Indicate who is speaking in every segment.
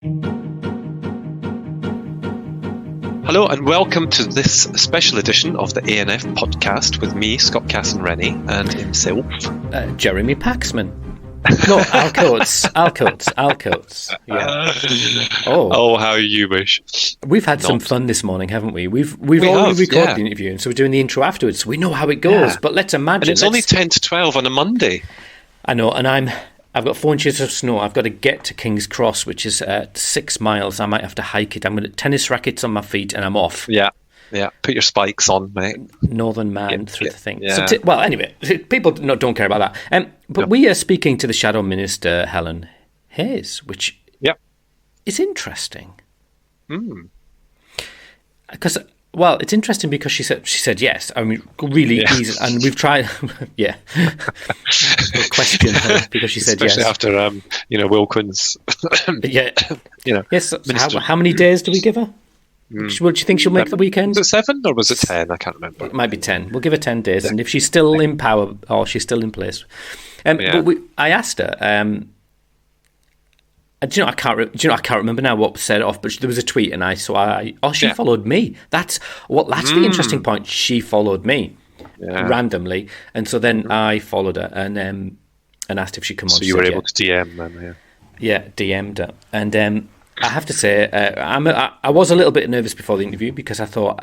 Speaker 1: Hello and welcome to this special edition of the ANF podcast with me, Scott Casson-Rennie, and himself,
Speaker 2: Jeremy Paxman. No, Alcoats. Yeah.
Speaker 1: Oh, how you wish.
Speaker 2: We've had some fun this morning, haven't we? We've already recorded the interview, and so we're doing the intro afterwards. So we know how it goes. But let's imagine.
Speaker 1: And it's only 10 to 12 on a Monday.
Speaker 2: I know, and I've got 4 inches of snow. I've got to get to King's Cross, which is 6 miles. I might have to hike it. I'm going to tennis rackets on my feet, and I'm off.
Speaker 1: Yeah. Put your spikes on, mate.
Speaker 2: Northern man through the thing.
Speaker 1: Yeah.
Speaker 2: So well, anyway, people don't care about that. But we are speaking to the Shadow Minister, Helen Hayes, which is interesting. Because it's interesting because she said yes. I mean, really easy, and we've tried. We'll question her because she said
Speaker 1: Especially
Speaker 2: yes.
Speaker 1: After Will Quinn's.
Speaker 2: Yes. So how many days do we give her? Would you think she'll make the weekend?
Speaker 1: Was it 7 or was it 10? I can't remember.
Speaker 2: It might be 10. We'll give her 10 days, and if she's still in power or she's still in place. But I asked her. I can't remember now what was said off, but there was a tweet, and she followed me. That's the interesting point. She followed me randomly, and so then I followed her and asked if she'd come on.
Speaker 1: So you were able to DM them,
Speaker 2: yeah, DM'd her, and I have to say I was a little bit nervous before the interview because I thought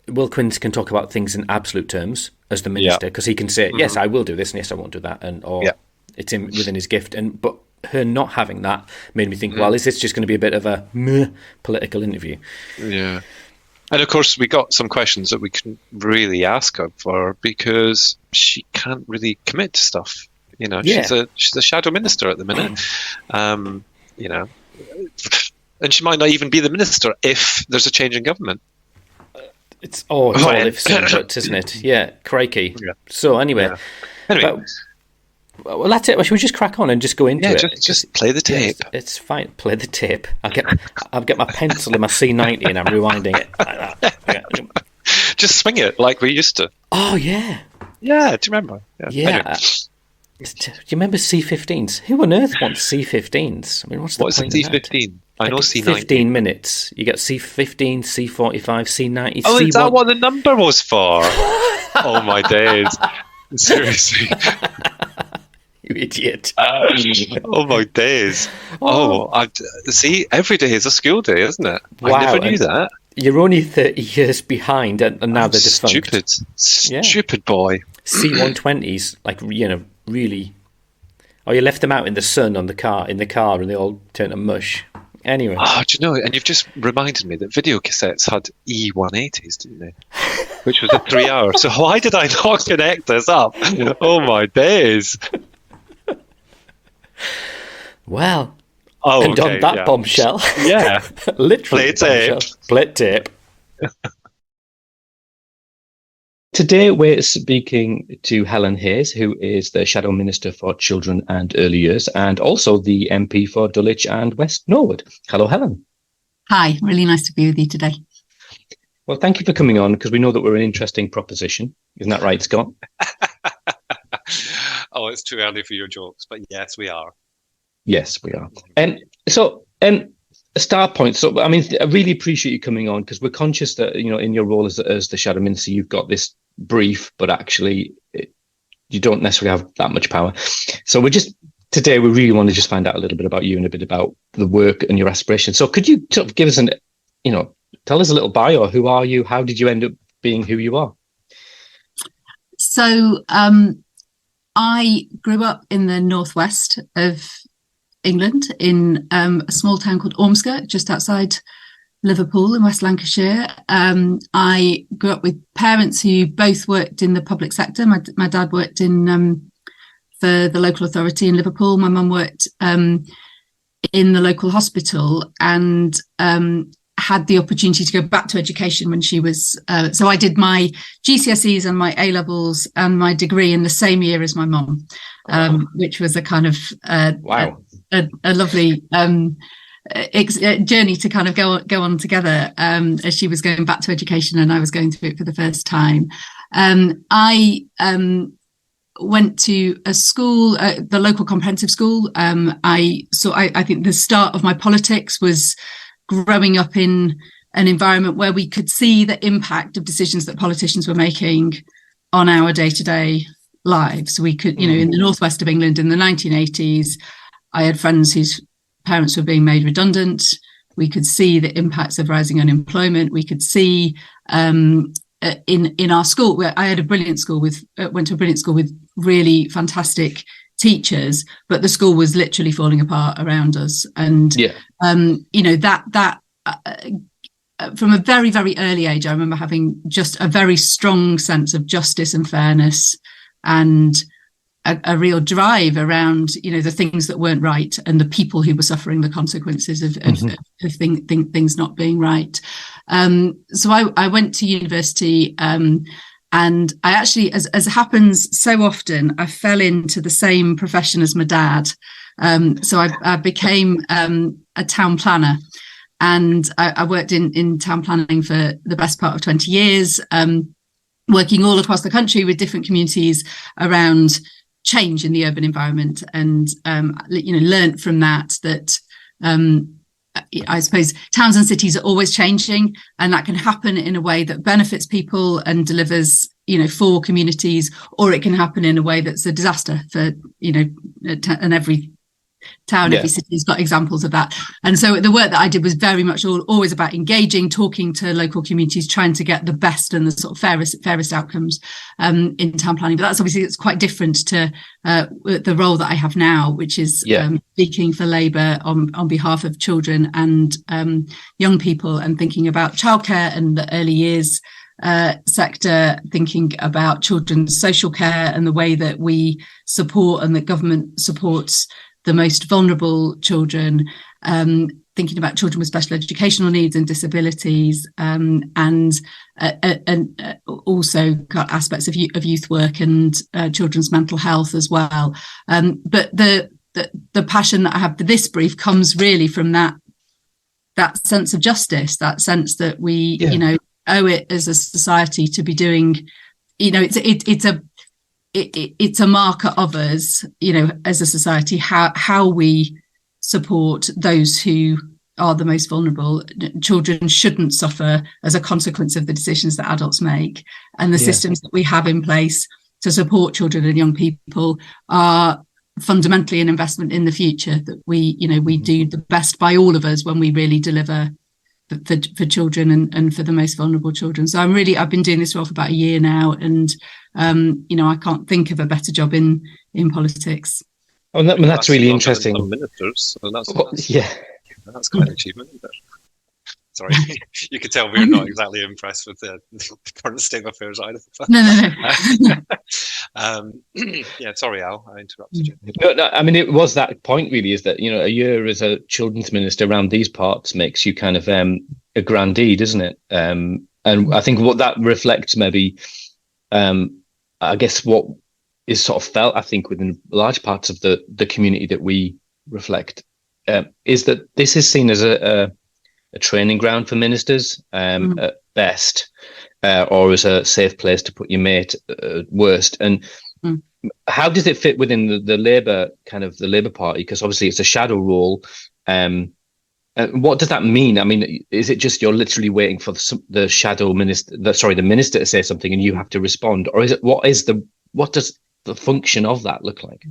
Speaker 2: Will Quinn can talk about things in absolute terms as the minister because he can say yes, I will do this, and yes, I won't do that, it's within his gift, but her not having that made me think, well, is this just going to be a bit of a political interview? Yeah.
Speaker 1: And of course, we got some questions that we couldn't really ask her for because she can't really commit to stuff. She's a shadow minister at the minute. And she might not even be the minister if there's a change in government.
Speaker 2: It's all ifs and buts, isn't it? Yeah, crikey. Yeah. So anyway. Well, that's it. Should we just crack on and just go into it?
Speaker 1: Just play the tape.
Speaker 2: Yes, it's fine. Play the tape. I'll get my pencil in my C90 and I'm rewinding it like that. Yeah.
Speaker 1: Just swing it like we used to.
Speaker 2: Oh yeah.
Speaker 1: Yeah. Do you remember?
Speaker 2: Yeah. Anyway. Do you remember C15s? Who on earth wants C15s? I mean, what's the point of that?
Speaker 1: What is a C15? I know C90.
Speaker 2: 15 minutes. You get C15, C45, C90.
Speaker 1: Oh, is that what the number was for? Oh my days! Seriously.
Speaker 2: You idiot.
Speaker 1: Oh my days. See, every day is a school day, isn't it?
Speaker 2: Wow.
Speaker 1: I never knew that.
Speaker 2: You're only 30 years behind and now they're defunct.
Speaker 1: Stupid boy.
Speaker 2: C120s, really. Oh, you left them out in the sun in the car and they all turned to mush. Anyway.
Speaker 1: Oh, do you know, and you've just reminded me that video cassettes had E180s, didn't they? Which was a 3 hour. So why did I not connect this up? Oh my days.
Speaker 2: Well, and on that bombshell, literally play tape. Today we're speaking to Helen Hayes, who is the Shadow Minister for Children and Early Years, and also the MP for Dulwich and West Norwood. Hello, Helen.
Speaker 3: Hi, really nice to be with you today.
Speaker 2: Well, thank you for coming on, because we know that we're an interesting proposition. Isn't that right, Scott?
Speaker 1: Oh, it's too early for your jokes, but yes, we are.
Speaker 2: Yes, we are. A start point. So, I mean, I really appreciate you coming on because we're conscious that, in your role as the Shadow Minister, you've got this brief, but actually you don't necessarily have that much power. So today we really want to just find out a little bit about you and a bit about the work and your aspirations. So could you sort of give us tell us a little bio? Who are you? How did you end up being who you are?
Speaker 3: So I grew up in the northwest of England in a small town called Ormskirk, just outside Liverpool in West Lancashire. I grew up with parents who both worked in the public sector. My dad worked for the local authority in Liverpool. My mum worked in the local hospital and had the opportunity to go back to education when she was. So I did my GCSEs and my A-levels and my degree in the same year as my mum, which was a kind of a lovely journey to kind of go on together as she was going back to education and I was going through it for the first time. I went to a school, the local comprehensive school. I think the start of my politics was growing up in an environment where we could see the impact of decisions that politicians were making on our day-to-day lives. We could, in the northwest of England in the 1980s, I had friends whose parents were being made redundant. We could see the impacts of rising unemployment. We could see in our school, where I had went to a brilliant school with really fantastic teachers, but the school was literally falling apart around us. And from a very, very early age, I remember having just a very strong sense of justice and fairness, and a real drive around, the things that weren't right and the people who were suffering the consequences of things not being right. So I went to university, and I actually, as happens so often, I fell into the same profession as my dad. So I became a town planner, and I worked in town planning for the best part of 20 years, working all across the country with different communities around change in the urban environment, and learnt from that I suppose towns and cities are always changing, and that can happen in a way that benefits people and delivers for communities, or it can happen in a way that's a disaster for and every town, every city's got examples of that. And so the work that I did was very much always about engaging, talking to local communities, trying to get the best and the sort of fairest outcomes in town planning. But it's quite different to the role that I have now, which is speaking for Labour on behalf of children and young people, and thinking about childcare and the early years sector, thinking about children's social care and the way that we support and that government supports the most vulnerable children, thinking about children with special educational needs and disabilities, and also got aspects of youth work and children's mental health as well. But the passion that I have for this brief comes really from that sense of justice, that sense that we owe it as a society to be doing. It's a marker of us, as a society, how we support those who are the most vulnerable. Children shouldn't suffer as a consequence of the decisions that adults make, and the systems that we have in place to support children and young people are fundamentally an investment in the future, that we do the best by all of us when we really deliver for children and for the most vulnerable children. So I've been doing this role for about a year now, and I can't think of a better job in politics.
Speaker 2: Oh, that's really interesting.
Speaker 1: Ministers, so that's quite an achievement, isn't it? Sorry, you could tell we're not exactly impressed with the current state of affairs either. No. Sorry, Al, I interrupted you.
Speaker 2: No, I mean, it was that point really, is that, a year as a children's minister around these parts makes you kind of a grandee, doesn't it? And I think what that reflects maybe, I guess what is sort of felt, I think, within large parts of the community that we reflect, is that this is seen as a training ground for ministers at best, or as a safe place to put your mate at worst. And how does it fit within the Labour Party? Because obviously it's a shadow role. And what does that mean? I mean, is it just you're literally waiting for the shadow minister, the minister to say something and you have to respond, or is it what does the function of that look like?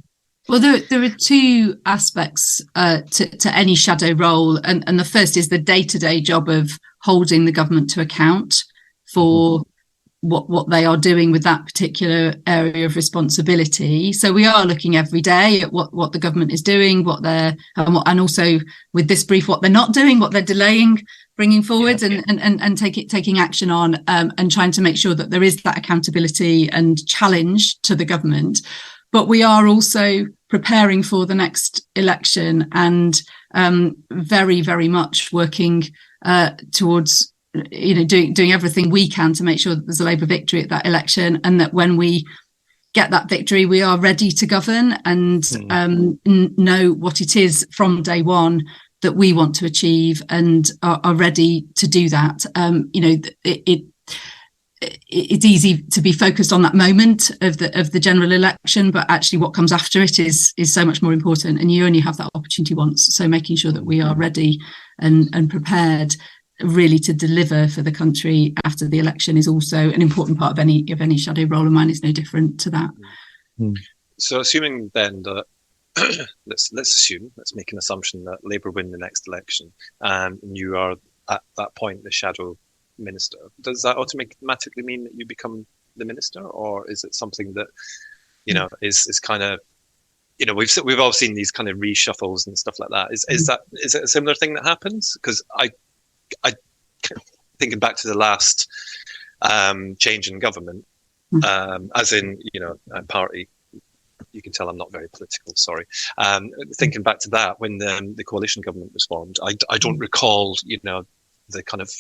Speaker 3: Well, there are two aspects to any shadow role, and the first is the day-to-day job of holding the government to account for what they are doing with that particular area of responsibility. So we are looking every day at what the government is doing, and also with this brief, what they're not doing, what they're delaying, bringing forward, and taking action on, and trying to make sure that there is that accountability and challenge to the government. But we are also preparing for the next election, and very, very much working towards, doing everything we can to make sure that there's a Labour victory at that election, and that when we get that victory, we are ready to govern and know what it is from day one that we want to achieve, and are ready to do that. it's easy to be focused on that moment of the general election, but actually what comes after it is so much more important, and you only have that opportunity once. So making sure that we are ready and prepared really to deliver for the country after the election is also an important part of any shadow role, and mine is no different to that.
Speaker 1: So assuming then that let's make an assumption that Labour win the next election, and you are at that point the shadow minister, does that automatically mean that you become the minister, or is it something that is kind of, we've all seen these kind of reshuffles and stuff like that? Is it a similar thing that happens? Because I thinking back to the last change in government, as in party. You can tell I'm not very political. Sorry. Thinking back to that, when the coalition government was formed, I don't recall the kind of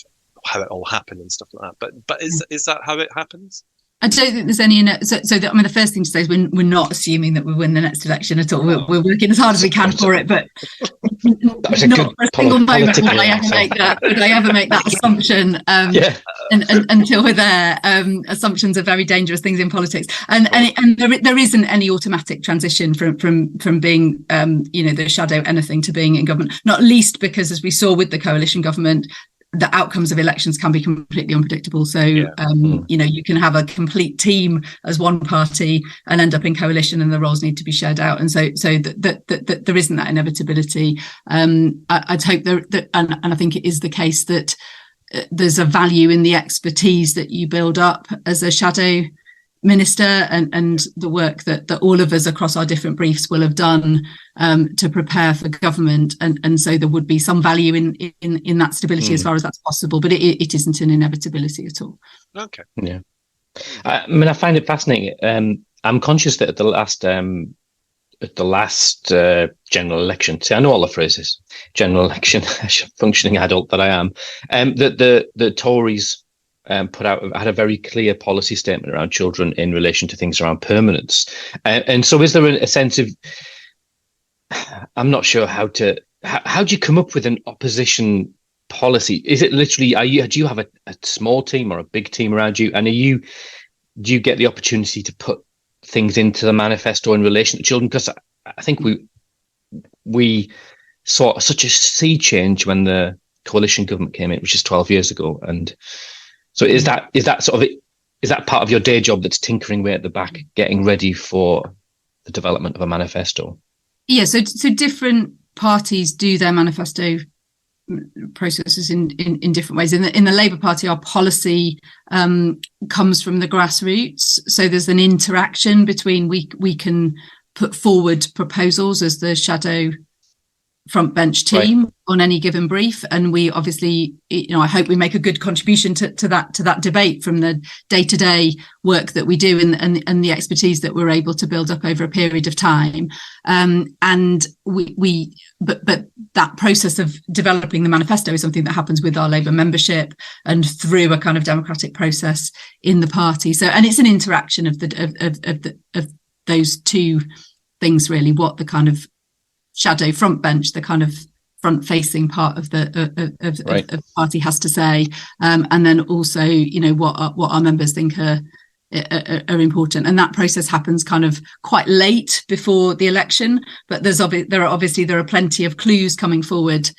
Speaker 1: how it all happened and stuff like that. But is that how it happens?
Speaker 3: I don't think there's any. The first thing to say is we're not assuming that we win the next election at all. We're working as hard as we can for it, but not for a single moment would I ever make that assumption. Until we're there, assumptions are very dangerous things in politics, and there isn't any automatic transition from being the shadow anything to being in government. Not least because, as we saw with the coalition government, the outcomes of elections can be completely unpredictable. So, you can have a complete team as one party and end up in coalition, and the roles need to be shared out. And so that there isn't that inevitability. I'd hope that, and I think it is the case, that there's a value in the expertise that you build up as a shadow minister, and the work that all of us across our different briefs will have done to prepare for government, and so there would be some value in that stability as far as that's possible, but it isn't an inevitability at all.
Speaker 1: Okay.
Speaker 2: Yeah, I find it fascinating. I'm conscious that at the last general election, see, I know all the phrases, general election, functioning adult that I am, that the Tories had a very clear policy statement around children in relation to things around permanence, and so is there a sense of, I'm not sure how do you come up with an opposition policy? Is it literally, do you have a small team or a big team around you, and do you get the opportunity to put things into the manifesto in relation to children? Because I think we saw such a sea change when the coalition government came in, which is 12 years ago, and so is that part of your day job, that's tinkering away at the back, getting ready for the development of a manifesto?
Speaker 3: Yeah, so different parties do their manifesto processes in different ways. In the Labour Party, our policy comes from the grassroots, so there's an interaction between we can put forward proposals as the shadow front bench team on any given brief, and we obviously, I hope we make a good contribution to that debate from the day-to-day work that we do and the expertise that we're able to build up over a period of time. And but that process of developing the manifesto is something that happens with our Labour membership and through a kind of democratic process in the party. So, and it's an interaction of those two things, really. What the kind of shadow front bench, the kind of front-facing part of the party has to say, and then also, what our members think are important, and that process happens kind of quite late before the election. But there are plenty of clues coming forward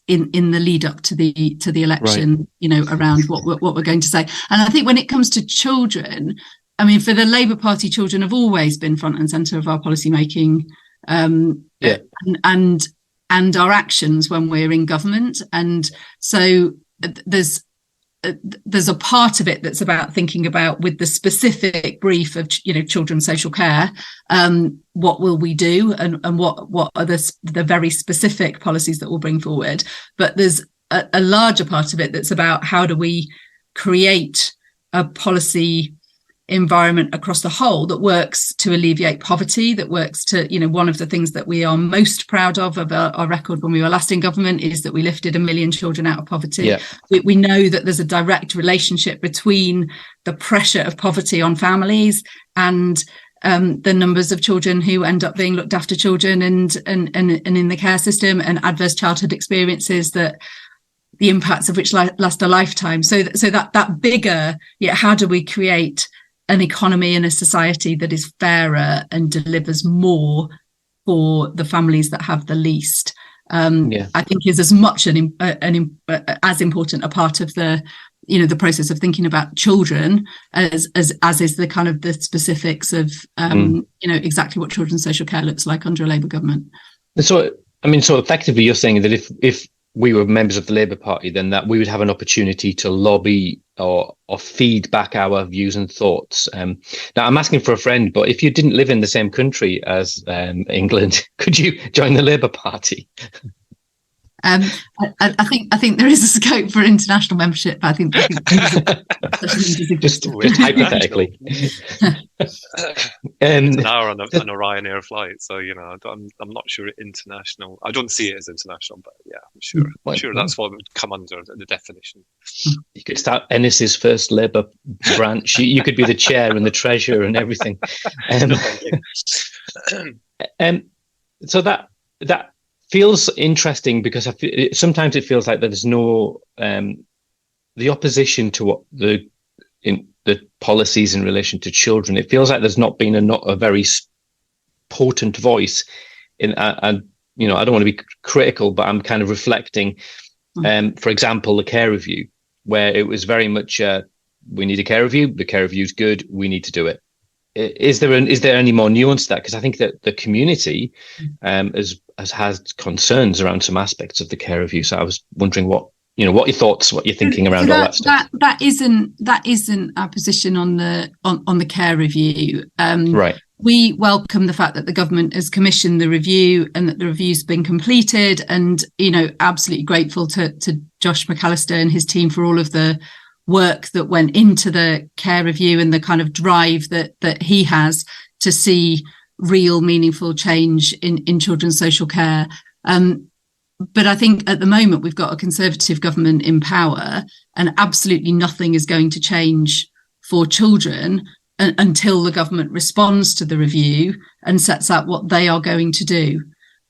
Speaker 3: in the lead up to the election, around what we're going to say. And I think when it comes to children, I mean, for the Labour Party, children have always been front and centre of our policy making. And our actions when we're in government, and so there's a part of it that's about thinking about, with the specific brief of children's social care, what will we do, and what are the very specific policies that we'll bring forward. But there's a larger part of it that's about how do we create a policy environment across the whole that works to alleviate poverty, that works to, one of the things that we are most proud of our record when we were last in government is that we lifted 1 million children out of poverty. Yeah. We know that there's a direct relationship between the pressure of poverty on families and the numbers of children who end up being looked after children and in the care system, and adverse childhood experiences that the impacts of which last a lifetime. So that bigger, how do we create an economy and a society that is fairer and delivers more for the families that have the least? I think is as much as important a part of the process of thinking about children as is the kind of the specifics of exactly what children's social care looks like under a Labour government.
Speaker 2: So effectively you're saying that if we were members of the Labour Party, then that we would have an opportunity to lobby or feed back our views and thoughts. Now, I'm asking for a friend, but if you didn't live in the same country as England, could you join the Labour Party?
Speaker 3: I think there is a scope for international membership. I think
Speaker 2: just hypothetically,
Speaker 1: an hour on a Ryanair flight. So I'm not sure international. I don't see it as international, but yeah, I'm sure that's what would come under the definition.
Speaker 2: You could start Ennis's first Labour branch. You could be the chair and the treasurer and everything. So that feels interesting because sometimes it feels like there's no the opposition to what the policies in relation to children. It feels like there's not been a very potent voice in. And I don't want to be critical, but I'm kind of reflecting. For example, the care review, where it was very much we need a care review. The care review is good. We need to do it. Is there any more nuance to that? Because I think that the community has had concerns around some aspects of the care review. So I was wondering what your thoughts, what you're thinking around all that stuff.
Speaker 3: That isn't our position on the care review.
Speaker 2: Right.
Speaker 3: We welcome the fact that the government has commissioned the review and that the review's been completed, and absolutely grateful to Josh McAllister and his team for all of the work that went into the care review and the kind of drive that he has to see real meaningful change in children's social care. But I think at the moment we've got a Conservative government in power, and absolutely nothing is going to change for children until the government responds to the review and sets out what they are going to do.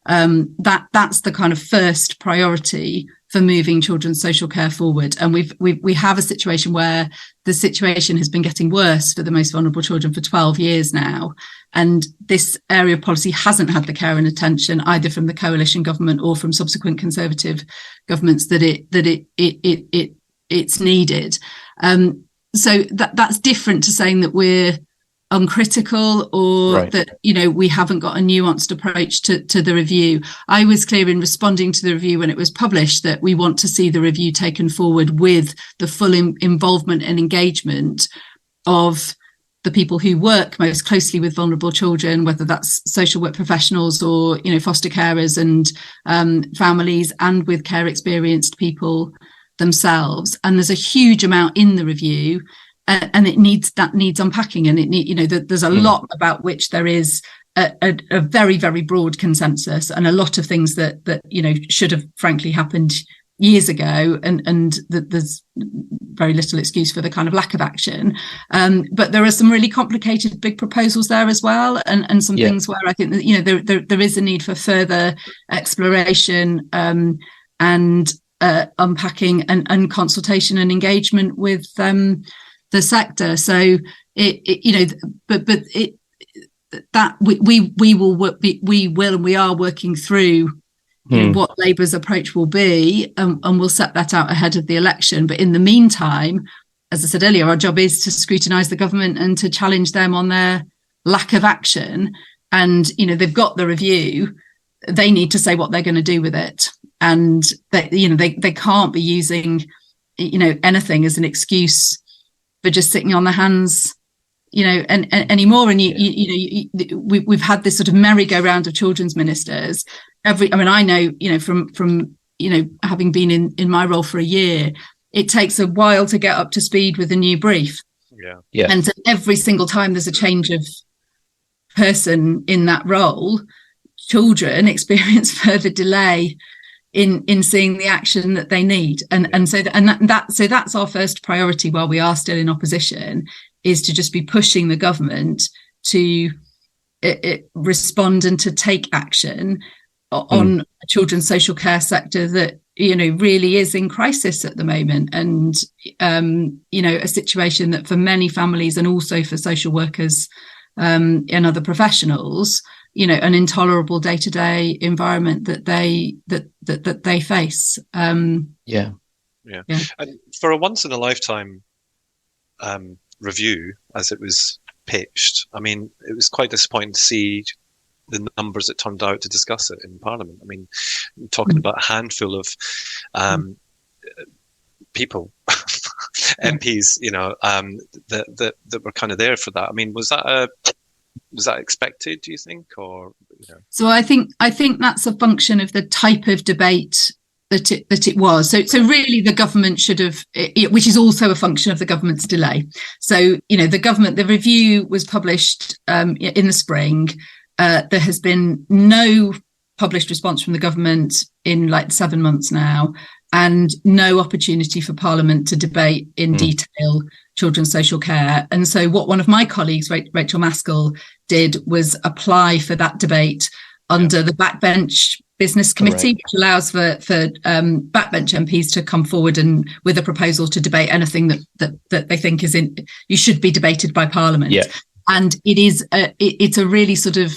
Speaker 3: That's the kind of first priority for moving children's social care forward. And we have a situation where the situation has been getting worse for the most vulnerable children for 12 years now. And this area of policy hasn't had the care and attention either from the coalition government or from subsequent Conservative governments that it's needed. So that's different to saying that we're uncritical or right. that we haven't got a nuanced approach to the review. I was clear in responding to the review when it was published that we want to see the review taken forward with the full involvement and engagement of the people who work most closely with vulnerable children, whether that's social work professionals or foster carers and families, and with care experienced people themselves. And there's a huge amount in the review. And it needs unpacking, and there's a lot about which there is a very, very broad consensus, and a lot of things that should have frankly happened years ago, and that there's very little excuse for the kind of lack of action. But there are some really complicated big proposals there as well, and some things where I think that there is a need for further exploration and unpacking and consultation and engagement with the sector. So we are working through what Labour's approach will be, and we'll set that out ahead of the election. But in the meantime, as I said earlier, our job is to scrutinise the government and to challenge them on their lack of action. And they've got the review; they need to say what they're going to do with it, and they can't be using anything as an excuse for just sitting on their hands, anymore. And we've had this sort of merry-go-round of children's ministers. I know, from having been in my role for a year, it takes a while to get up to speed with a new brief.
Speaker 2: Yeah.
Speaker 3: And so every single time there's a change of person in that role, children experience further delay in seeing the action that they need, so that's our first priority while we are still in opposition, is to just be pushing the government to respond and to take action on a children's social care sector that really is in crisis at the moment, and a situation that for many families and also for social workers and other professionals, an intolerable day-to-day environment that they face.
Speaker 1: Yeah. And for a once in a lifetime review, as it was pitched, I mean, it was quite disappointing to see the numbers that turned out to discuss it in Parliament. I mean, talking about a handful of people, MPs, that were kind of there for that. I mean, was that expected, do you think, or?
Speaker 3: So I think that's a function of the type of debate that it was. So really the government should have, which is also a function of the government's delay. So, the review was published in the spring. There has been no published response from the government in like 7 months now, and no opportunity for Parliament to debate in detail children's social care. And so what one of my colleagues, Rachel Maskell, did was apply for that debate under the Backbench Business Committee, which allows for backbench MPs to come forward and with a proposal to debate anything that they think you should be debated by Parliament.
Speaker 2: Yeah.
Speaker 3: And it's a really sort of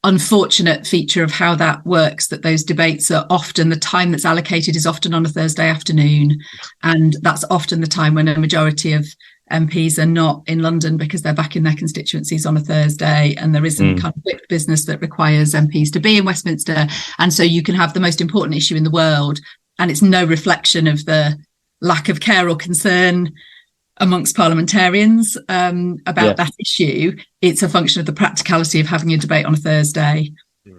Speaker 3: unfortunate feature of how that works, that those debates are often, the time that's allocated is often on a Thursday afternoon, and that's often the time when a majority of MPs are not in London because they're back in their constituencies on a Thursday, and there isn't kind of whip business that requires MPs to be in Westminster. And so you can have the most important issue in the world, and it's no reflection of the lack of care or concern amongst parliamentarians about that issue. It's a function of the practicality of having a debate on a Thursday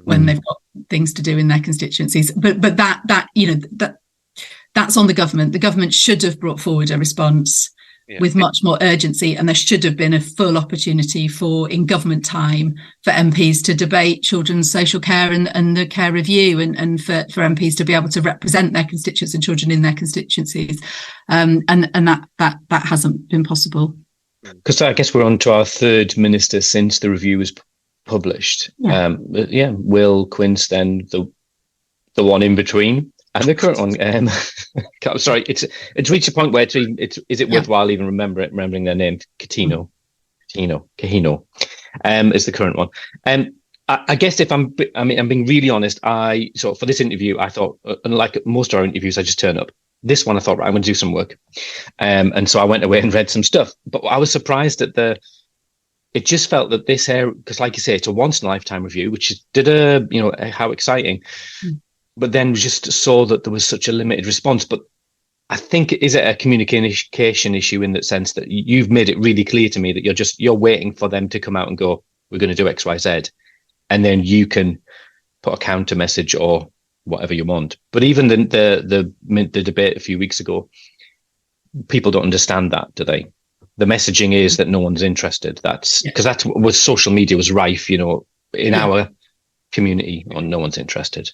Speaker 3: when they've got things to do in their constituencies. But that's on the government. The government should have brought forward a response with much more urgency, and there should have been a full opportunity in government time for MPs to debate children's social care and the care review, and for MPs to be able to represent their constituents and children in their constituencies, and that hasn't been possible.
Speaker 2: Because I guess we're on to our third minister since the review was published. Will Quince, then the one in between. And the current one, I'm sorry, it's reached a point where is it worthwhile even remembering their name? Kahino is the current one. I guess I'm being really honest. So for this interview, I thought, unlike most of our interviews, I just turn up. This one, I thought, right, I'm going to do some work, and so I went away and read some stuff. But I was surprised that it just felt that this area, because like you say, it's a once in a lifetime review, which is how exciting. But then just saw that there was such a limited response. But I think, is it a communication issue in that sense that you've made it really clear to me that you're waiting for them to come out and go, we're going to do X, Y, Z, and then you can put a counter message or whatever you want. But even the debate a few weeks ago, people don't understand that, do they? The messaging is that no one's interested. That's because that's what social media was rife, in our community, on no one's interested,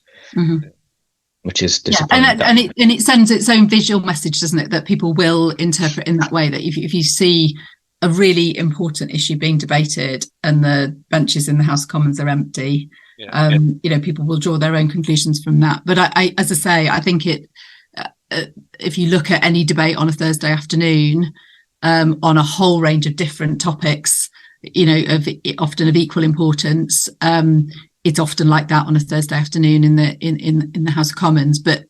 Speaker 2: which is disappointing.
Speaker 3: And it sends its own visual message, doesn't it, that people will interpret in that way, that if you see a really important issue being debated and the benches in the House of Commons are empty, people will draw their own conclusions from that. But I as I say, I think if you look at any debate on a Thursday afternoon on a whole range of different topics, often of equal importance, it's often like that on a Thursday afternoon in the House of Commons. But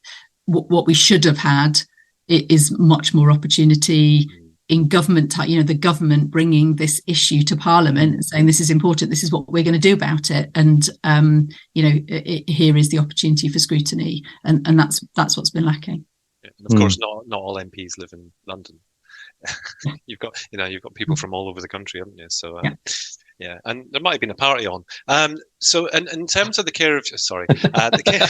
Speaker 3: what we should have had is much more opportunity in government, the government bringing this issue to Parliament and saying this is important, this is what we're going to do about it, and here is the opportunity for scrutiny, and that's what's been lacking.
Speaker 1: And of course, not all MPs live in London. You've got people from all over the country, haven't you? So. Yeah, and there might have been a party on. So, in terms of the care of, the care,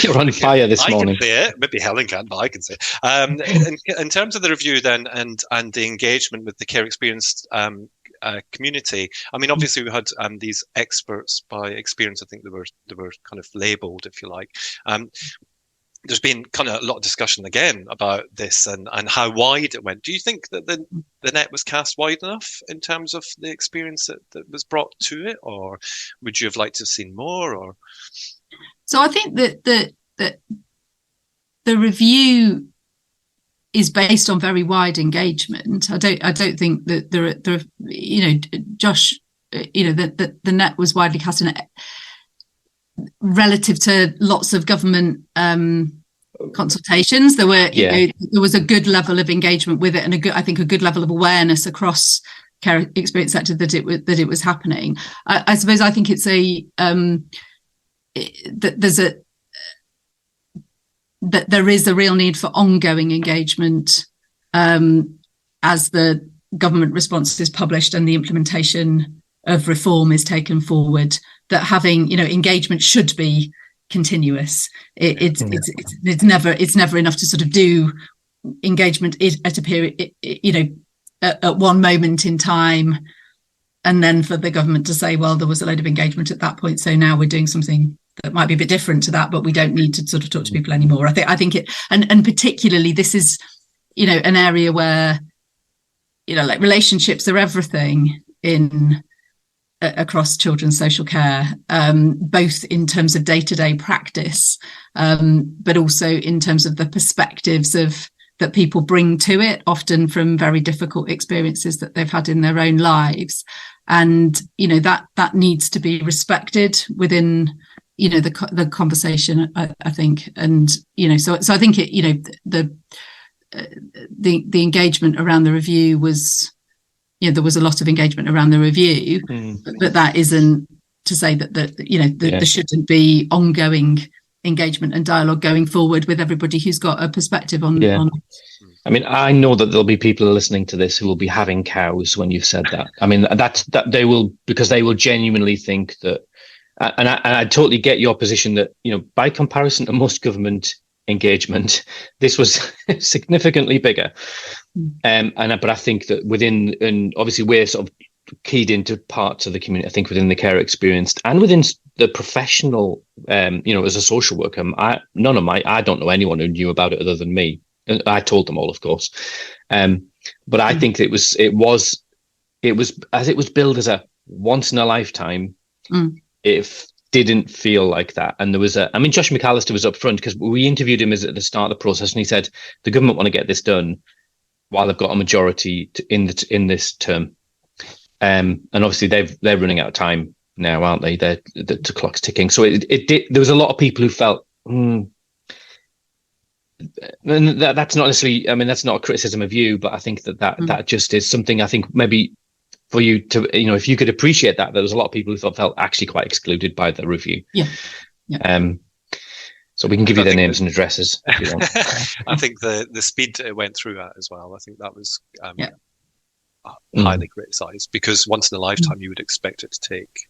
Speaker 2: you're on fire this morning.
Speaker 1: I can say it. Maybe Helen can, but I can say it. In terms of the review, then, and the engagement with the care experienced community. I mean, obviously, we had these experts by experience. I think they were kind of labelled, if you like. There's been kind of a lot of discussion again about this and how wide it went. Do you think that the net was cast wide enough in terms of the experience that was brought to it, or would you have liked to have seen more? Or
Speaker 3: so I think that the review is based on very wide engagement. I don't think that there Josh, the net was widely cast in relative to lots of government consultations. There were there was a good level of engagement with it, and a good level of awareness across care experience sector that it was happening. I suppose I think it's that there is a real need for ongoing engagement as the government response is published and the implementation of reform is taken forward. That having engagement should be continuous. It's never enough to sort of do engagement at a period, at one moment in time, and then for the government to say, well, there was a load of engagement at that point, so now we're doing something that might be a bit different to that, but we don't need to sort of talk to people anymore. I think it, and particularly this is, an area where, like relationships are everything across children's social care, both in terms of day-to-day practice, but also in terms of the perspectives that people bring to it, often from very difficult experiences that they've had in their own lives. And, that needs to be respected within the conversation, I think. And so I think the engagement around the review was, there was a lot of engagement around the review, but that isn't to say that there shouldn't be ongoing engagement and dialogue going forward with everybody who's got a perspective on.
Speaker 2: I mean, I know that there'll be people listening to this who will be having cows when you've said that. I mean, that they will, because they will genuinely think that. And I totally get your position that, by comparison to most government engagement, this was significantly bigger. But I think that within, and obviously we're sort of keyed into parts of the community, I think within the care experience and within the professional, as a social worker, I don't know anyone who knew about it other than me. I told them all, of course. But I think it was as it was billed as a once in a lifetime. It didn't feel like that. And there was Josh McAllister was up front because we interviewed him at the start of the process, and he said the government want to get this done while they've got a majority in this term. And obviously they're running out of time now, aren't they? The clock's ticking. So there was a lot of people who felt, and that's not necessarily, that's not a criticism of you, but I think that just is something I think maybe for you to, if you could appreciate that there was a lot of people who felt actually quite excluded by the review. So we can give you their names and addresses if you want.
Speaker 1: I think the speed it went through at as well, I think that was highly criticised, because once in a lifetime you would expect it to take,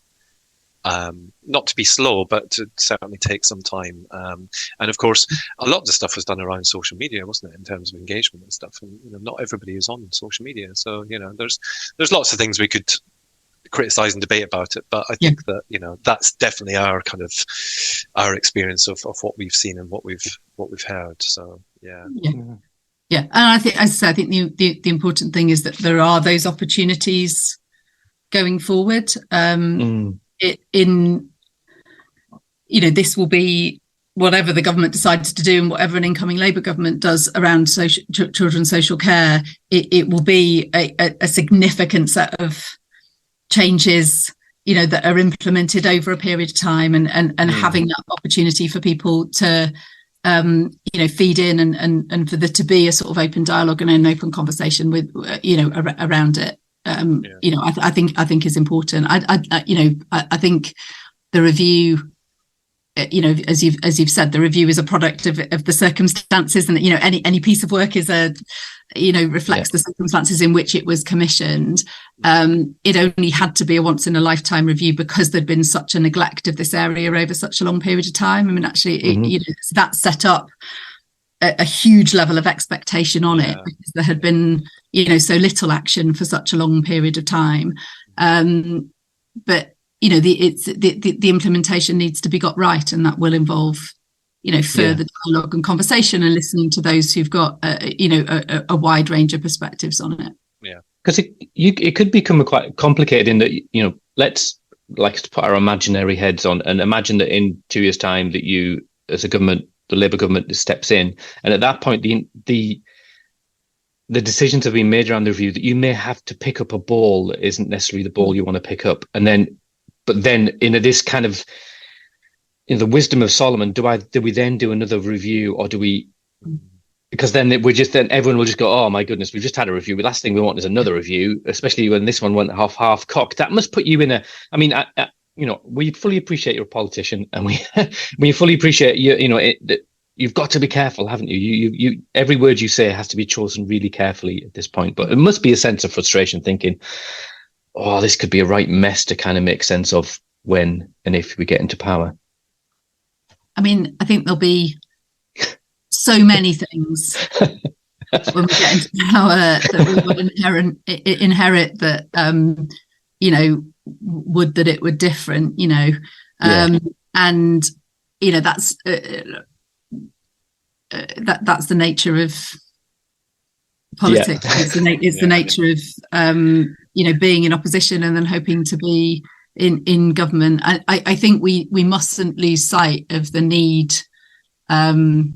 Speaker 1: not to be slow, but to certainly take some time. And of course, a lot of the stuff was done around social media, wasn't it, in terms of engagement and stuff. And not everybody is on social media, so there's lots of things we could criticize and debate about it. But I think that that's definitely our kind of our experience of what we've seen and what we've heard. So and I think, as I said, I think the important thing is that there are those opportunities going forward. This will be whatever the government decides to do, and whatever an incoming Labour government does around children's social care, it will be a significant set of changes, that are implemented over a period of time, and having that opportunity for people to feed in and for there to be a sort of open dialogue and an open conversation with around it. I think is important. I think the review, as you've said, the review is a product of the circumstances, and any piece of work is reflects the circumstances in which it was commissioned. It only had to be a once in a lifetime review because there'd been such a neglect of this area over such a long period of time. I mean, actually, that set up a huge level of expectation on it, because there had been so little action for such a long period of time. But the implementation needs to be got right, and that will involve further dialogue and conversation and listening to those who've got a wide range of perspectives on it.
Speaker 2: Because it could become quite complicated in that let's like to put our imaginary heads on and imagine that in 2 years' time that you as a government the Labour government steps in, and at that point, the decisions have been made around the review that you may have to pick up a ball that isn't necessarily the ball you want to pick up, but then in this kind of, in the wisdom of Solomon, do we then do another review, or do we? Because then everyone will just go, oh my goodness, we've just had a review. The last thing we want is another review, especially when this one went half cocked. That must put you in we fully appreciate you're a politician, and we fully appreciate you've got to be careful, haven't you? You every word you say has to be chosen really carefully at this point. But it must be a sense of frustration, thinking, oh, this could be a right mess to kind of make sense of when and if we get into power.
Speaker 3: I mean, I think there'll be so many things when we get into power that we will inherit that, would that it were different, and that's that's the nature of politics. It's the nature of being in opposition and then hoping to be in government. I think we mustn't lose sight of the need, the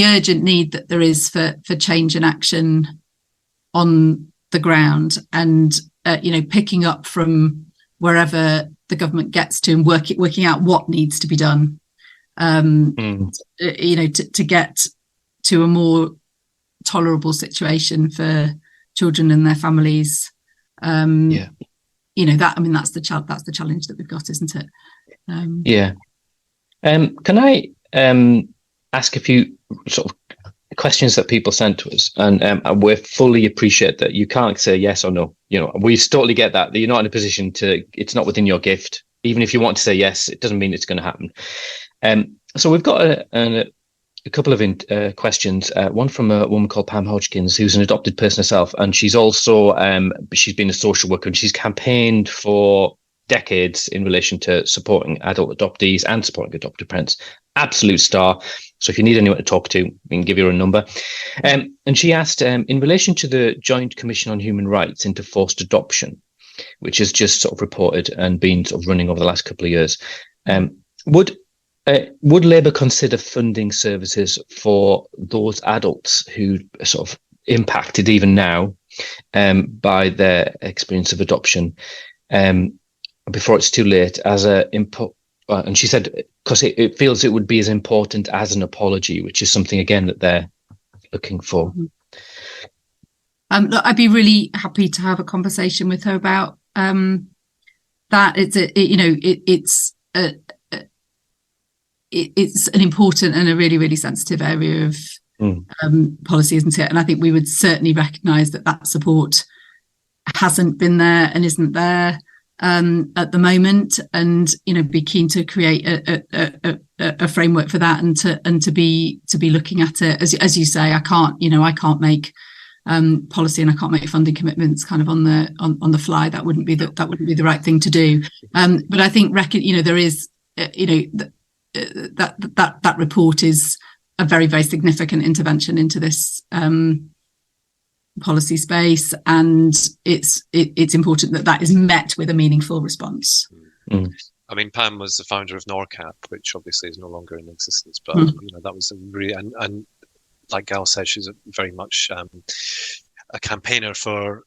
Speaker 3: urgent need that there is for change and action on the ground, and picking up from wherever the government gets to and working out what needs to be done, to get to a more tolerable situation for children and their families. That's the challenge that we've got, isn't it?
Speaker 2: Can I ask a few sort of questions that people sent to us, and we fully appreciate that you can't say yes or no. We totally get that you're not in a position to. It's not within your gift. Even if you want to say yes, it doesn't mean it's going to happen. So we've got a couple of questions. One from a woman called Pam Hodgkins, who's an adopted person herself, and she's also she's been a social worker, and she's campaigned for decades in relation to supporting adult adoptees and supporting adopted parents. Absolute star. So if you need anyone to talk to, we can give you a number. And she asked, in relation to the Joint Commission on Human Rights into forced adoption, which has just sort of reported and been sort of running over the last couple of years, would Labour consider funding services for those adults who are sort of impacted even now by their experience of adoption, before it's too late, as a input? And she said, because it feels it would be as important as an apology, which is something, again, that they're looking for.
Speaker 3: I'd be really happy to have a conversation with her about that. It's an important and a really, really sensitive area of policy, isn't it? And I think we would certainly recognise that support hasn't been there and isn't there at the moment, and be keen to create a framework for that, and to be looking at it as you say. I can't make policy, and I can't make funding commitments kind of on the fly. That wouldn't be the right thing to do. But I think there is that report is a very, very significant intervention into this policy space, and it's important that is met with a meaningful response.
Speaker 1: I mean, Pam was the founder of NORCAP, which obviously is no longer in existence, but that was a really, and like Gal said, she's very much a campaigner for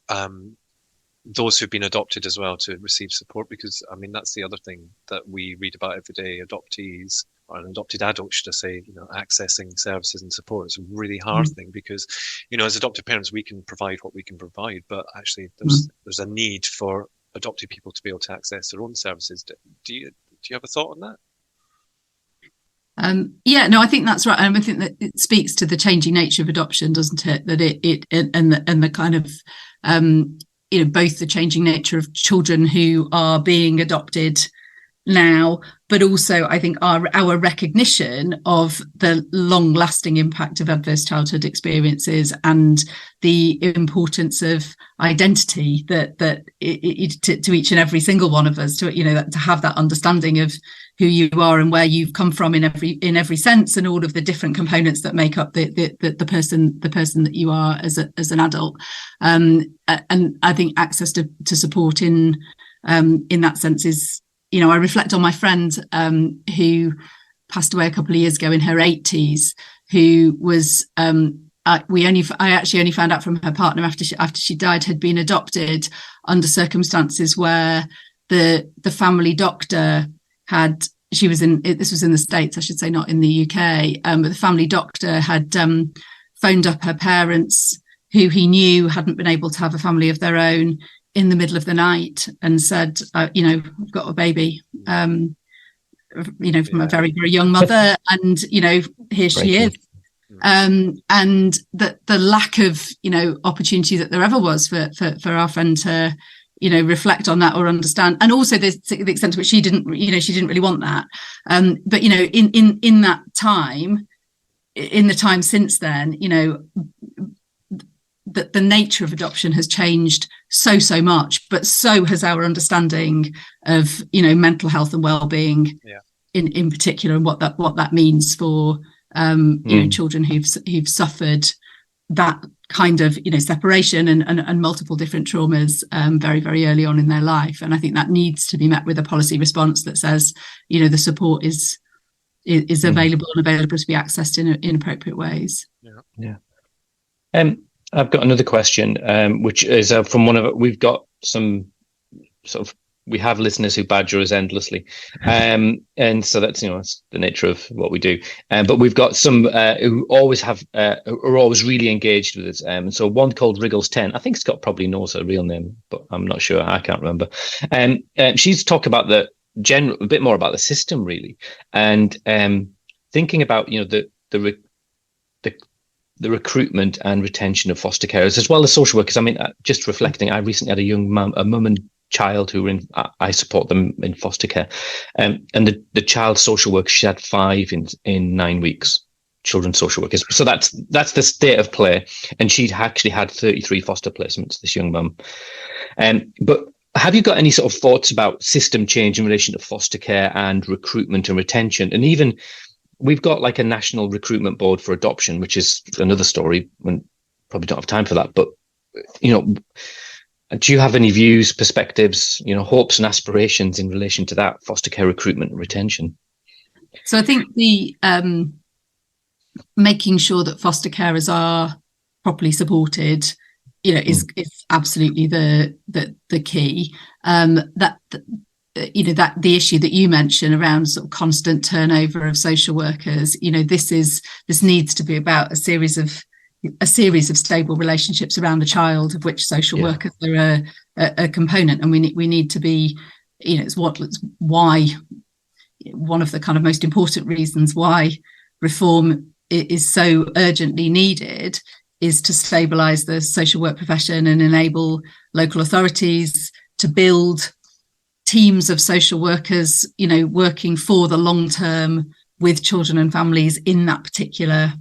Speaker 1: those who've been adopted as well to receive support, because I mean that's the other thing that we read about every day. Adoptees, or an adopted adult, should I say, accessing services and support is a really hard thing, because as adopted parents we can provide what we can provide, but actually there's a need for adopted people to be able to access their own services. Do you have a thought on that?
Speaker 3: I think that's right, and I think that it speaks to the changing nature of adoption, doesn't it? That it and the kind of both the changing nature of children who are being adopted now, but also I think our recognition of the long-lasting impact of adverse childhood experiences and the importance of identity that to each and every single one of us, to have that understanding of who you are and where you've come from in every sense, and all of the different components that make up the person that you are as an adult. And I think access to support in that sense is I reflect on my friend who passed away a couple of years ago in her 80s, who was I actually only found out from her partner after she died, had been adopted under circumstances where the family doctor this was in the States, I should say, not in the UK, but the family doctor had phoned up her parents, who he knew hadn't been able to have a family of their own, in the middle of the night, and said, I've got a baby, from a very, very young mother, and here she is. And the lack of opportunity that there ever was for our friend to reflect on that or understand, and also the extent to which she didn't really want that, but in that time, in the time since then, that the nature of adoption has changed so much, but so has our understanding of mental health and well-being, in particular, and what that means for children who've suffered that kind of separation and multiple different traumas very, very early on in their life. And I think that needs to be met with a policy response that says the support is available and available to be accessed in appropriate ways.
Speaker 2: I've got another question, which is from we've got some sort of, we have listeners who badger us endlessly. And so that's, it's the nature of what we do. But we've got some who always are always really engaged with us. And so one called Wriggles10, I think Scott probably knows her real name, but I'm not sure. I can't remember. She's talked about a bit more about the system, really. And thinking about, the recruitment and retention of foster carers, as well as social workers. I mean, just reflecting, I recently had a mum and child who were I support them in foster care, and the child social worker, she had 5 in 9 weeks, children's social workers. So that's the state of play, and she'd actually had 33 foster placements, this young mum. But have you got any sort of thoughts about system change in relation to foster care and recruitment and retention? And even we've got like a national recruitment board for adoption, which is another story, and probably don't have time for that. But, do you have any views, perspectives, hopes and aspirations in relation to that foster care recruitment and retention?
Speaker 3: So I think the making sure that foster carers are properly supported, is absolutely the key. That the issue that you mentioned around sort of constant turnover of social workers, this needs to be about a series of stable relationships around the child, of which social workers are a component. And we need to be, it's why one of the kind of most important reasons why reform is so urgently needed is to stabilise the social work profession and enable local authorities to build teams of social workers, working for the long term with children and families in that particular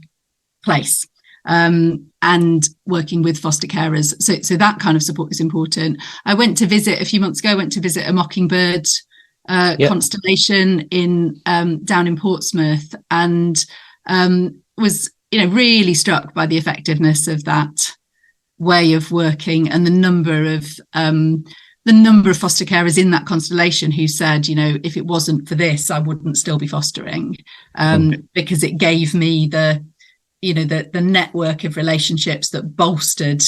Speaker 3: place, and working with foster carers. So that kind of support is important. I went to visit a few months ago, a Mockingbird constellation in down in Portsmouth, and was really struck by the effectiveness of that way of working, and the number of foster carers in that constellation who said, if it wasn't for this, I wouldn't still be fostering, because it gave me the network of relationships that bolstered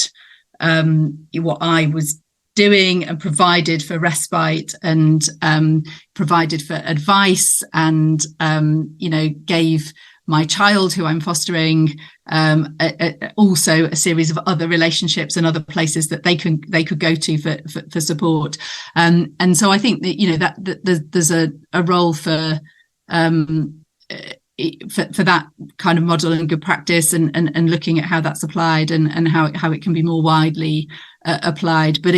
Speaker 3: what I was doing, and provided for respite, and provided for advice, and gave my child, who I'm fostering, also a series of other relationships and other places that they could go to for support. And so I think that there's a role for that kind of model and good practice, and looking at how that's applied, and how it can be more widely applied. But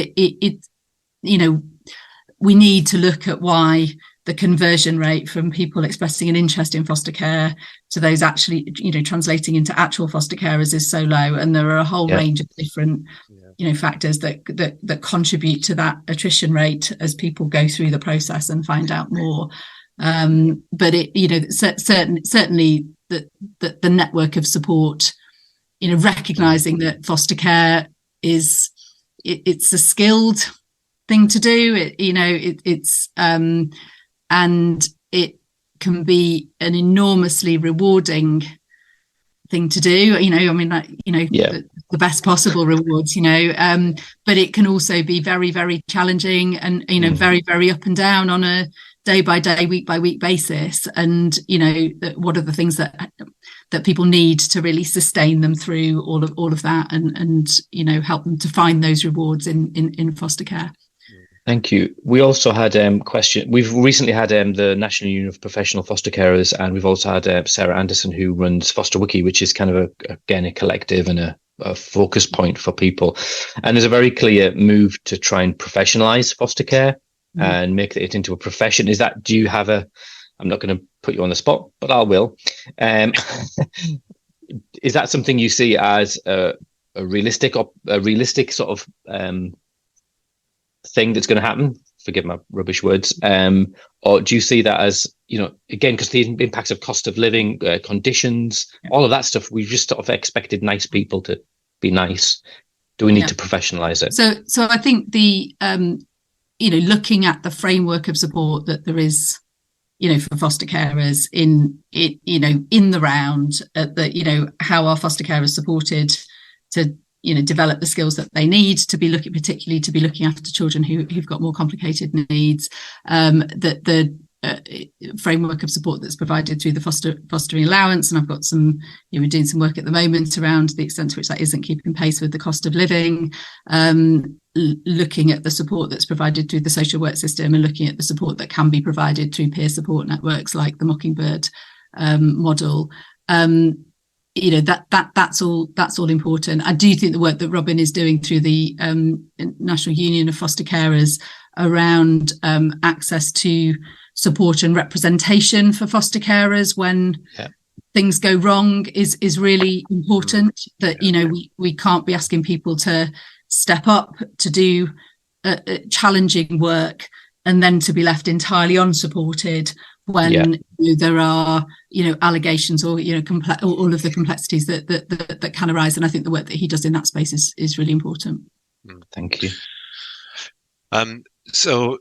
Speaker 3: we need to look at why the conversion rate from people expressing an interest in foster care to those actually, translating into actual foster carers is so low. And there are a whole range of different, factors that contribute to that attrition rate as people go through the process and find out more. But certainly the network of support, recognizing that foster care it's a skilled thing to do. And it can be an enormously rewarding thing to do. The best possible rewards. But it can also be very, very challenging, and very, very up and down on a day by day, week by week basis. And what are the things that people need to really sustain them through all of that, and help them to find those rewards in foster care.
Speaker 2: Thank you. We also had question. We've recently had the National Union of Professional Foster Carers, and we've also had Sarah Anderson, who runs Foster Wiki, which is kind of a collective and a focus point for people. And there's a very clear move to try and professionalize foster care and make it into a profession. Do you have I'm not going to put you on the spot, but I will. Is that something you see as a realistic sort of thing that's going to happen? Forgive my rubbish words. Or do you see that as, again, because the impacts of cost of living, conditions, all of that stuff, we've just sort of expected nice people to be nice. Do we need to professionalize it?
Speaker 3: So I think the, looking at the framework of support that there is, for foster carers in the round, how are foster carers supported to develop the skills that they need to be looking after children who've got more complicated needs. That the framework of support that's provided through the fostering allowance, and I've got some, we're doing some work at the moment around the extent to which that isn't keeping pace with the cost of living. Looking at the support that's provided through the social work system, and looking at the support that can be provided through peer support networks like the Mockingbird model. That's all important. I do think the work that Robin is doing through the National Union of Foster Carers around access to support and representation for foster carers when things go wrong is really important. That we can't be asking people to step up to do challenging work and then to be left entirely unsupported when there are allegations or all of the complexities that can arise. And I think the work that he does in that space is really important.
Speaker 2: Thank you.
Speaker 1: So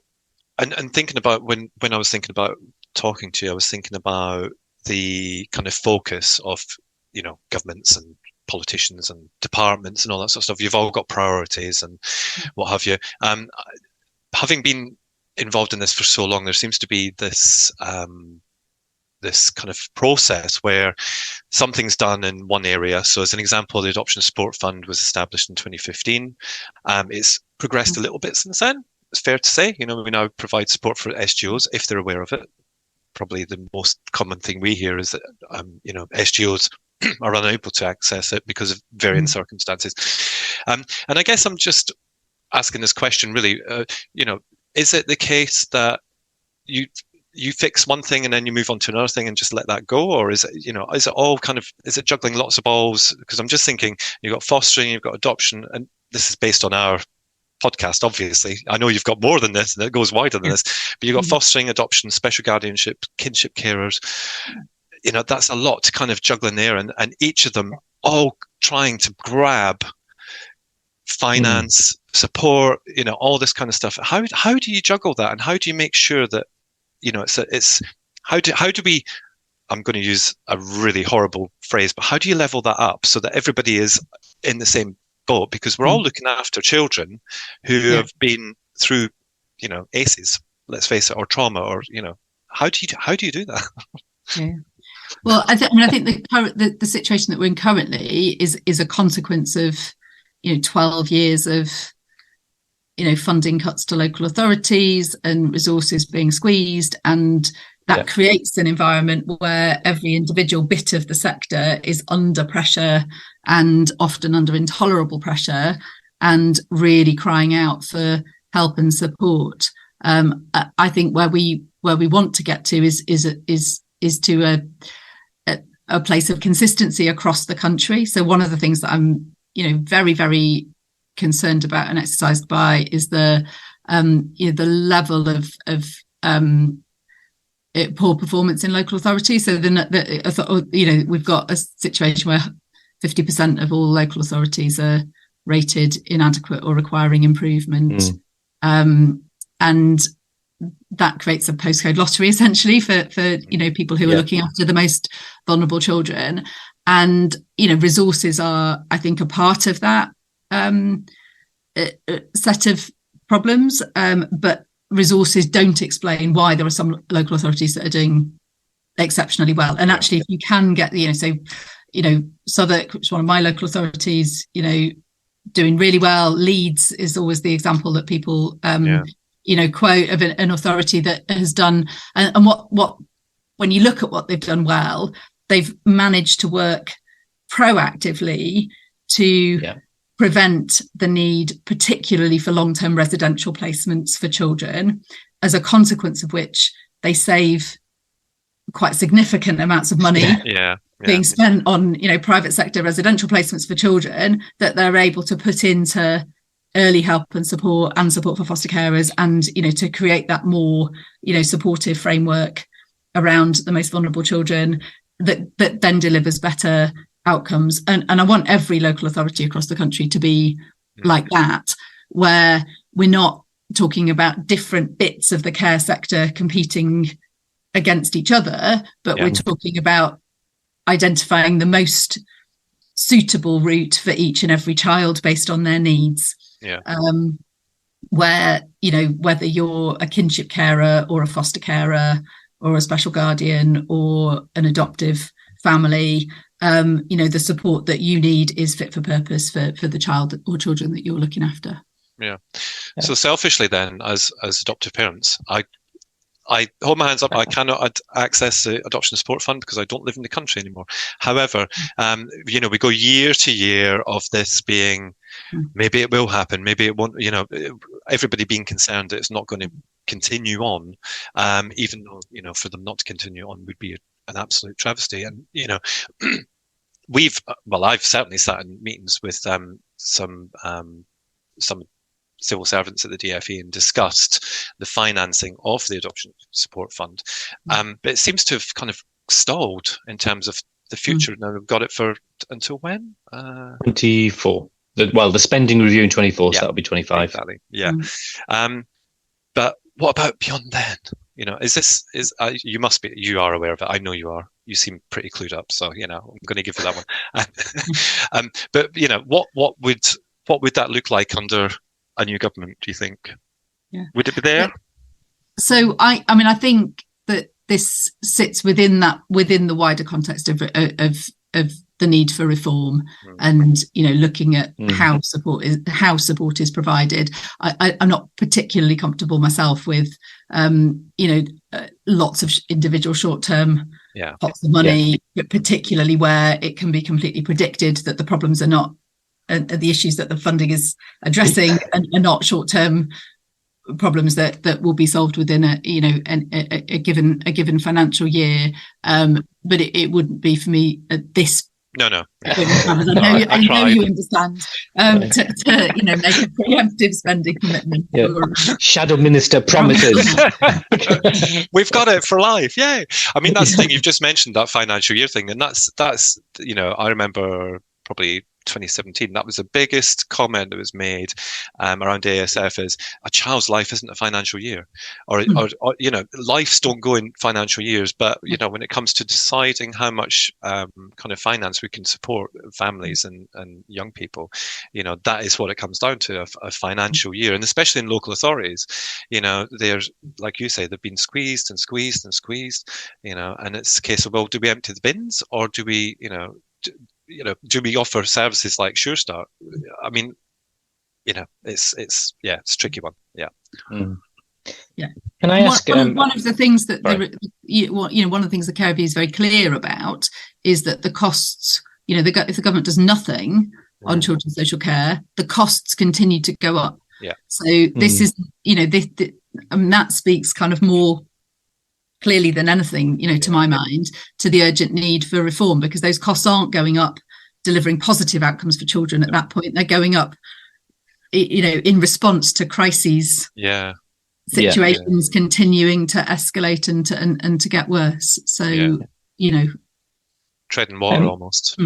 Speaker 1: and thinking about when I was thinking about talking to you, I was thinking about the kind of focus of governments and politicians and departments and all that sort of stuff. You've all got priorities and what have you. Having been involved in this for so long, there seems to be this this kind of process where something's done in one area. So as an example, the Adoption Support Fund was established in 2015. It's progressed a little bit since then. It's fair to say, we now provide support for SGOs if they're aware of it. Probably the most common thing we hear is that, SGOs are unable to access it because of varying circumstances. And I guess I'm just asking this question really, is it the case that you fix one thing and then you move on to another thing and just let that go? Or is it, is it all is it juggling lots of balls? Because I'm just thinking, you've got fostering, you've got adoption, and this is based on our podcast, obviously. I know you've got more than this and it goes wider than this, but you've got fostering, adoption, special guardianship, kinship carers. That's a lot to kind of juggle in there, and each of them all trying to grab finance, support, all this kind of stuff. How do you juggle that, and how do you make sure that it's how do we, I'm going to use a really horrible phrase, but how do you level that up so that everybody is in the same boat? Because we're all looking after children who have been through ACEs, let's face it, or trauma, or how do you do that?
Speaker 3: Well, I think the situation that we're in currently is a consequence of 12 years of funding cuts to local authorities and resources being squeezed, and that creates an environment where every individual bit of the sector is under pressure, and often under intolerable pressure, and really crying out for help and support. I think where we want to get to is to a place of consistency across the country. So one of the things that I'm very, very concerned about and exercised by is the level of poor performance in local authorities. So we've got a situation where 50% of all local authorities are rated inadequate or requiring improvement. and that creates a postcode lottery essentially for people who are looking after the most vulnerable children. And resources are, I think, a part of that set of problems, but resources don't explain why there are some local authorities that are doing exceptionally well. And actually, if you can get Southwark, which is one of my local authorities, doing really well. Leeds is always the example that people quote of an authority that has done, and what when you look at what they've done well, they've managed to work proactively to prevent the need, particularly for long-term residential placements for children, as a consequence of which they save quite significant amounts of money being spent on private sector residential placements for children, that they're able to put into early help and support for foster carers, and to create that more supportive framework around the most vulnerable children that then delivers better outcomes. And I want every local authority across the country to be like that, where we're not talking about different bits of the care sector competing against each other, but we're talking about identifying the most suitable route for each and every child based on their needs. Where whether you're a kinship carer or a foster carer or a special guardian or an adoptive family, the support that you need is fit for purpose for the child or children that you're looking after.
Speaker 1: So selfishly then, as adoptive parents, I hold my hands up. I cannot access the Adoption Support Fund because I don't live in the country anymore. However, we go year to year of this being, maybe it will happen, maybe it won't, everybody being concerned that it's not going to continue on, even though, for them not to continue on would be an absolute travesty. And, I've certainly sat in meetings with some civil servants at the DFE and discussed the financing of the Adoption Support Fund. But it seems to have kind of stalled in terms of the future. Now we've got it for until when?
Speaker 2: 24. The spending review in 24, so that'll be 25.
Speaker 1: Exactly. Yeah. But what about beyond then? You are aware of it. I know you are. You seem pretty clued up. So, I'm going to give you that one. But, what would that look like under a new government, do you think? Would it be there?
Speaker 3: So I think that this sits within the wider context of the need for reform, and looking at how support is provided. I'm not particularly comfortable myself with lots of individual short-term pots of money, but particularly where it can be completely predicted that the problems are not the issues that the funding is addressing and are not short-term problems that will be solved within a given financial year. But it wouldn't be for me at this.
Speaker 1: No.
Speaker 3: I know you understand. To make a preemptive spending commitment.
Speaker 2: Shadow Minister promises.
Speaker 1: We've got it for life. Yay! I mean, that's the thing you've just mentioned, that financial year thing, and that's I remember probably 2017, that was the biggest comment that was made around ASF is a child's life isn't a financial year, or lives don't go in financial years, but when it comes to deciding how much kind of finance we can support families and young people, that is what it comes down to, a financial year. And especially in local authorities, there's, like you say, they've been squeezed and squeezed and squeezed, and it's a case of, well, do we empty the bins, or do we do we offer services like Sure Start? I mean, it's a tricky one.
Speaker 2: Can I ask?
Speaker 3: One of the things that one of the things the KRB is very clear about is that the costs. If the government does nothing on children's social care, the costs continue to go up. So this is that speaks kind of more clearly than anything, to my mind, to the urgent need for reform, because those costs aren't going up delivering positive outcomes for children at that point. They're going up, in response to crises, situations continuing to escalate and to get worse. So,
Speaker 1: treading water almost.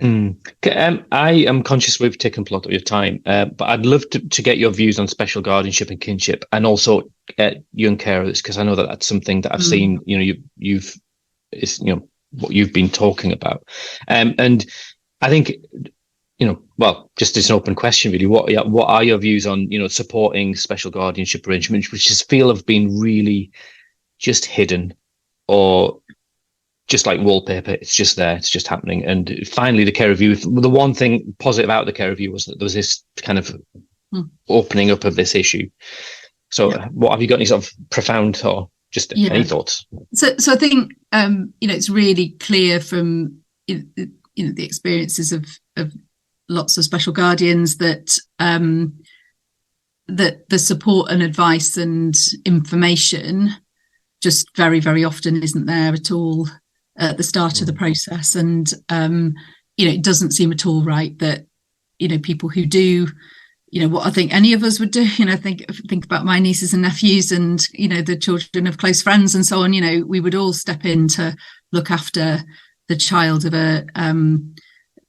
Speaker 2: I am conscious we've taken a lot of your time, but I'd love to get your views on special guardianship and kinship, and also young carers, because I know that that's something that I've seen. It's what you've been talking about, and I think well, just as an open question, really, what are your views on supporting special guardianship arrangements, which just feel have been really just hidden, or just like wallpaper, it's just there, it's just happening. And finally, the care review, the one thing positive out of the care review was that there was this kind of opening up of this issue. So what have you got, any sort of profound or just any thoughts?
Speaker 3: So I think, it's really clear from, the experiences of lots of special guardians that that the support and advice and information just very, very often isn't there at all at the start of the process. And, it doesn't seem at all right that, people who do, what I think any of us would do, think about my nieces and nephews and, the children of close friends and so on, we would all step in to look after the child of a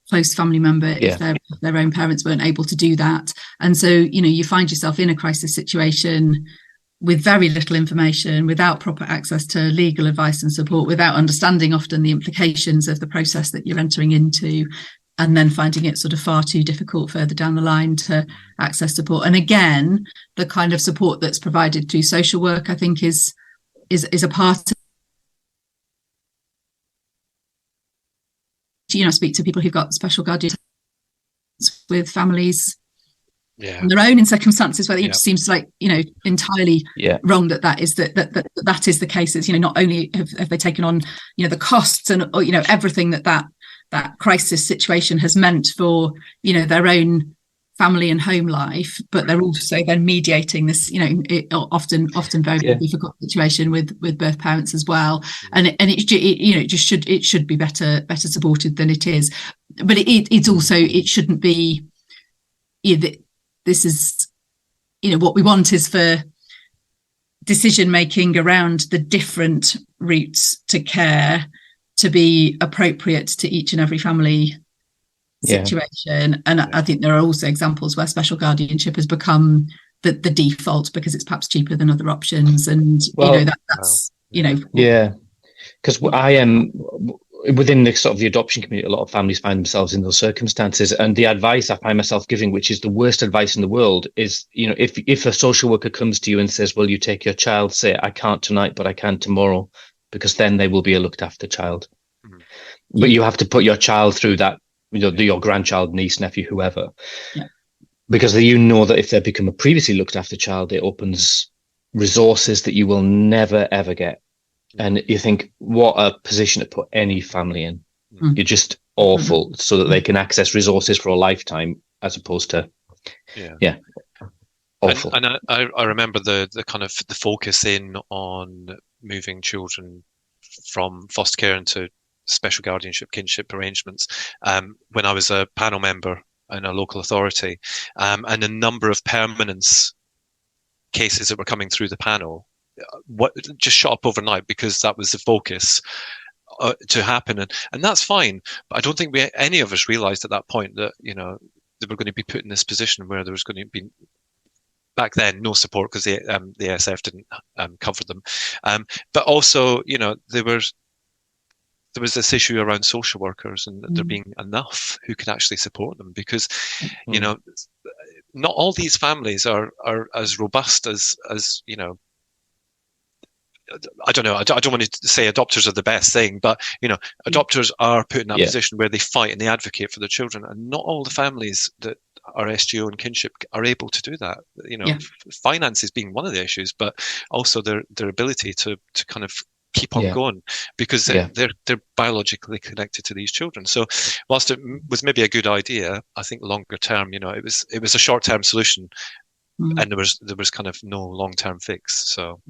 Speaker 3: close family member if their own parents weren't able to do that. And so, you find yourself in a crisis situation with very little information, without proper access to legal advice and support, without understanding often the implications of the process that you're entering into, and then finding it sort of far too difficult further down the line to access support. And again, the kind of support that's provided through social work, I think, is a part of, I speak to people who've got special guardians with families on their own in circumstances where it just seems like entirely wrong that is that is the case. It's not only have they taken on the costs and everything that crisis situation has meant for their own family and home life, but they're also then mediating this often very difficult situation with birth parents as well. And it should be better supported than it is. But it's also, it shouldn't be this is what we want is for decision making around the different routes to care to be appropriate to each and every family situation. And I think there are also examples where special guardianship has become the default because it's perhaps cheaper than other options. And that's
Speaker 2: because I am within the sort of the adoption community, a lot of families find themselves in those circumstances, and the advice I find myself giving, which is the worst advice in the world, is if a social worker comes to you and says, well, you take your child, say, I can't tonight but I can tomorrow, because then they will be a looked after child. But you have to put your child through that, your grandchild, niece, nephew, whoever, because that if they become a previously looked after child, it opens resources that you will never ever get. And you think, what a position to put any family in. You're just awful, so that they can access resources for a lifetime, as opposed to awful.
Speaker 1: And I remember the kind of the focus in on moving children from foster care into special guardianship kinship arrangements when I was a panel member in a local authority, and a number of permanence cases that were coming through the panel just shot up overnight because that was the focus to happen, and that's fine. But I don't think any of us realised at that point that they were going to be put in this position where there was going to be, back then, no support because the ASF didn't cover them, but also there was this issue around social workers and there being enough who could actually support them, because not all these families are as robust as I don't know. I don't want to say adopters are the best thing, but adopters are put in that position where they fight and they advocate for their children, and not all the families that are SGO and kinship are able to do that. Finances being one of the issues, but also their ability to kind of keep on going, because they're biologically connected to these children. So whilst it was maybe a good idea, I think longer term, it was a short term solution, and there was kind of no long term fix. So.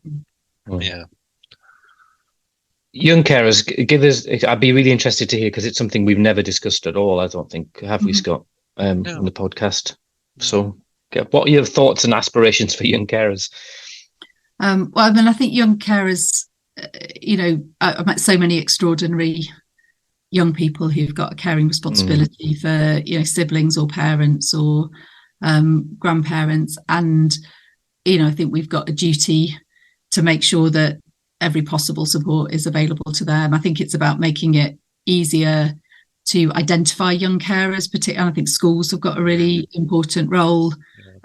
Speaker 2: Young carers, give us. I'd be really interested to hear, because it's something we've never discussed at all. I don't think, have we, Scott, on the podcast? So, what are your thoughts and aspirations for young carers?
Speaker 3: Well, I think young carers. I've met so many extraordinary young people who've got a caring responsibility for, you know, siblings or parents or grandparents. And, you know, I think we've got a duty to make sure that every possible support is available to them. I think it's about making it easier to identify young carers, particularly. I think schools have got a really important role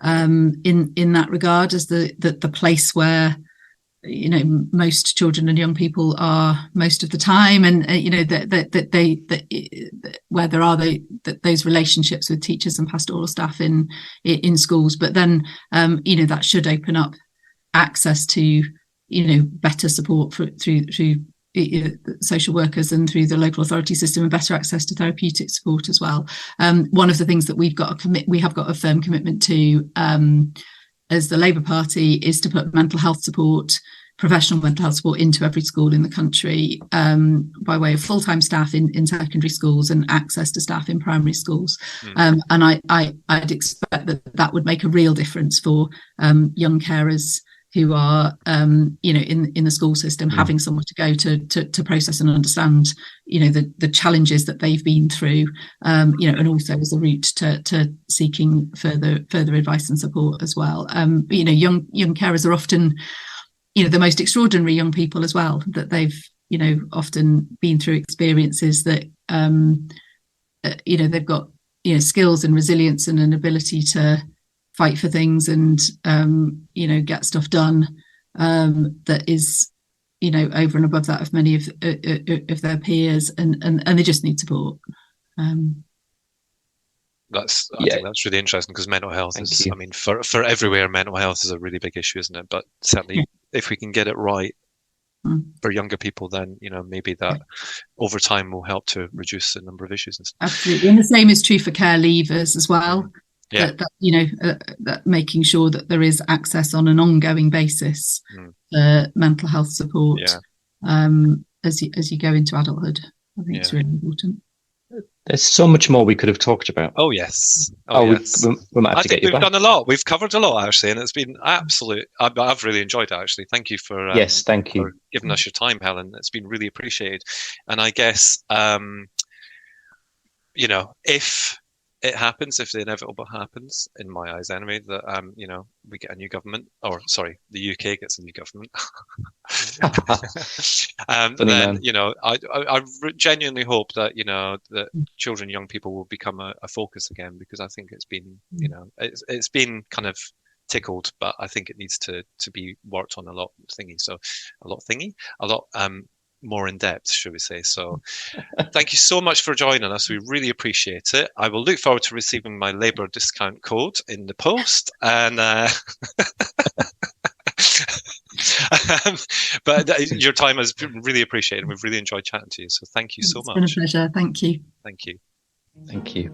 Speaker 3: in that regard, as the place where, you know, most children and young people are most of the time, and you know that where there are those relationships with teachers and pastoral staff in schools. But then you know, that should open up access to, you know, better support through social workers and through the local authority system, and better access to therapeutic support as well. One of the things that we have got a firm commitment to as the Labour Party is to put mental health support, professional mental health support, into every school in the country by way of full-time staff in secondary schools and access to staff in primary schools. And I'd expect that would make a real difference for young carers who are, you know, in the school system, having somewhere to go to process and understand, you know, the challenges that they've been through, you know, and also as a route to seeking further advice and support as well. But, you know, young carers are often, you know, the most extraordinary young people as well, that they've, you know, often been through experiences that, you know, they've got, you know, skills and resilience and an ability to fight for things and, you know, get stuff done that is, you know, over and above that of many of their peers, and they just need support. I
Speaker 1: think that's really interesting, because mental health is, I mean, for everywhere, mental health is a really big issue, isn't it? But certainly if we can get it right for younger people, then, you know, maybe that over time will help to reduce the number of issues and stuff.
Speaker 3: Absolutely. And the same is true for care leavers as well.
Speaker 1: Yeah.
Speaker 3: That you know, that making sure that there is access on an ongoing basis for mental health support as you go into adulthood. I think it's really important.
Speaker 2: There's so much more we could have talked about.
Speaker 1: Oh yes.
Speaker 2: Yes. We might have to get you back.
Speaker 1: We've done a lot. We've covered a lot, actually, and it's been absolute. I've really enjoyed it, actually. Thank you for
Speaker 2: thank you
Speaker 1: for giving us your time, Helen. It's been really appreciated. And I guess you know, if it happens, if the inevitable happens, in my eyes anyway, that you know, we get a new government, or sorry, the UK gets a new government. Then you know, I genuinely hope that, you know, that children, young people will become a focus again, because I think it's been, you know, it's been kind of tickled, but I think it needs to be worked on a lot more in depth, should we say. So thank you so much for joining us. We really appreciate it. I will look forward to receiving my Labour discount code in the post, and but your time has been really appreciated. We've really enjoyed chatting to you, so thank you so much.
Speaker 3: It's been a pleasure. Thank you.
Speaker 1: Thank you.
Speaker 2: Thank you.